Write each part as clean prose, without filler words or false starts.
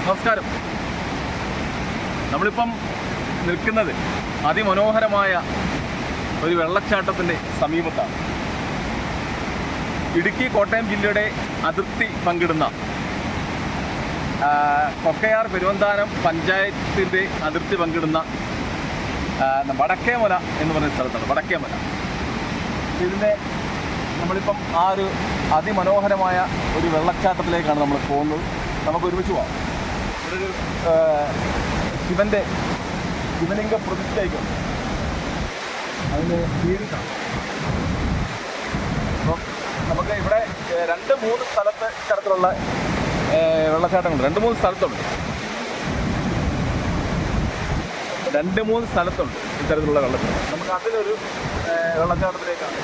നമസ്കാരം. നമ്മളിപ്പം നിൽക്കുന്നത് അതിമനോഹരമായ ഒരു വെള്ളച്ചാട്ടത്തിൻ്റെ സമീപത്താണ്. ഇടുക്കി കോട്ടയം ജില്ലയുടെ അതിർത്തി പങ്കിടുന്ന കൊക്കയാർ പെരുവന്താനം പഞ്ചായത്തിൻ്റെ അതിർത്തി പങ്കിടുന്ന വടക്കേമല എന്ന് പറയുന്ന സ്ഥലത്താണ്. വടക്കേമല. ഇതിൻ്റെ നമ്മളിപ്പം ആ ഒരു അതിമനോഹരമായ ഒരു വെള്ളച്ചാട്ടത്തിലേക്കാണ് നമ്മൾ പോകുന്നത്. നമുക്ക് ഒരുമിച്ച് പോകാം. ഇവിടെ ഒരു ശിവലിംഗ പ്രതിഷ്ഠയ്ക്കുണ്ട്. അതിന് വീട് കാണാം. അപ്പം നമുക്ക് ഇവിടെ 2-3 സ്ഥലത്ത് ഇത്തരത്തിലുള്ള വെള്ളച്ചാട്ടങ്ങളുണ്ട്. 2-3 സ്ഥലത്തുണ്ട് ഇത്തരത്തിലുള്ള വെള്ളച്ചാട്ടം. നമുക്ക് അതിലൊരു വെള്ളച്ചാട്ടത്തിലേക്കാണ്.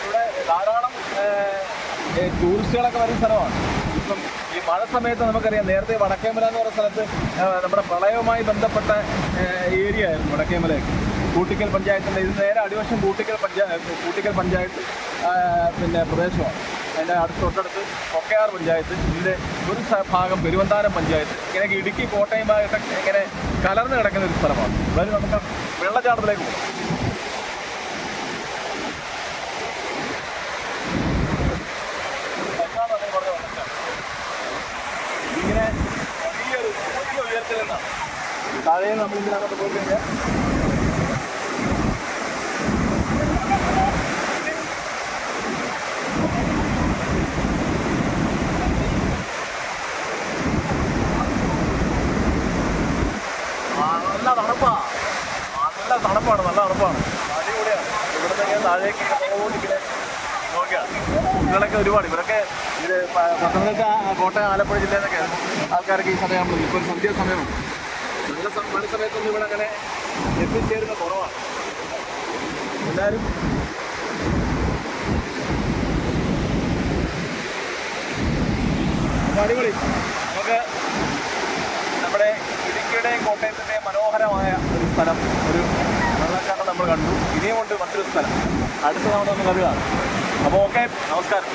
ഇവിടെ ധാരാളം ടൂറിസ്റ്റുകളൊക്കെ വരുന്ന സ്ഥലമാണ്. ഇപ്പം ഈ മഴ സമയത്ത് നമുക്കറിയാം, നേരത്തെ വടക്കേമല എന്ന് പറയുന്ന സ്ഥലത്ത് നമ്മുടെ പ്രളയവുമായി ബന്ധപ്പെട്ട ഏരിയ ആയിരുന്നു വടക്കേമലയൊക്കെ. കൂട്ടിക്കൽ പഞ്ചായത്തിൻ്റെ ഇത് നേരെ അടിവശം കൂട്ടിക്കൽ പഞ്ചായത്ത് പിന്നെ പ്രദേശമാണ്. അതിൻ്റെ തൊട്ടടുത്ത് കൊക്കയാർ പഞ്ചായത്ത്, ഇതിൻ്റെ ഒരു ഭാഗം പെരുവന്താനം പഞ്ചായത്ത്. ഇങ്ങനെ ഇടുക്കി കോട്ടയമായിട്ടൊക്കെ ഇങ്ങനെ കലർന്ന് കിടക്കുന്ന ഒരു സ്ഥലമാണ്. അതായത് നമുക്ക് വെള്ളച്ചാട്ടത്തിലേക്ക് പോകും. ഇങ്ങനെ വലിയ ഉയരത്തിൽ നിന്നാണ് താഴെ നമ്മൾ ഇതിനകത്ത് പോയി കഴിഞ്ഞാൽ നല്ല തണുപ്പാണ്. അടിപൊളിയാണ്. ഇവിടുത്തെ താഴേക്ക് ഇങ്ങനെ നോക്കിയാൽ കുട്ടികളൊക്കെ ഒരുപാട്. ഇവരൊക്കെ ഇത് പത്തനംതിട്ട, കോട്ടയം, ആലപ്പുഴ ജില്ലയിലൊക്കെ ആൾക്കാരൊക്കെ ഈ സമയമാകുമ്പോൾ ഇപ്പോൾ സന്ധ്യ സമയമാണ്. നല്ല മഴ സമയത്തൊന്നും ഇവിടെ അങ്ങനെ എത്തിച്ചേരുന്ന കുറവാണ്. എല്ലാവരും അടിപൊളി. നമുക്ക് നമ്മുടെ ഇടുക്കിയുടെയും കോട്ടയത്തിൻ്റെയും മനോഹരമായ ഒരു സ്ഥലം, ഒരു വെള്ളച്ചാട്ടം നമ്മൾ കണ്ടു. ഇനിയുമുണ്ട് മറ്റൊരു സ്ഥലം. അടുത്ത തവണ നമുക്ക് അത് കാണാം. അപ്പോൾ ഓക്കെ, നമസ്കാരം.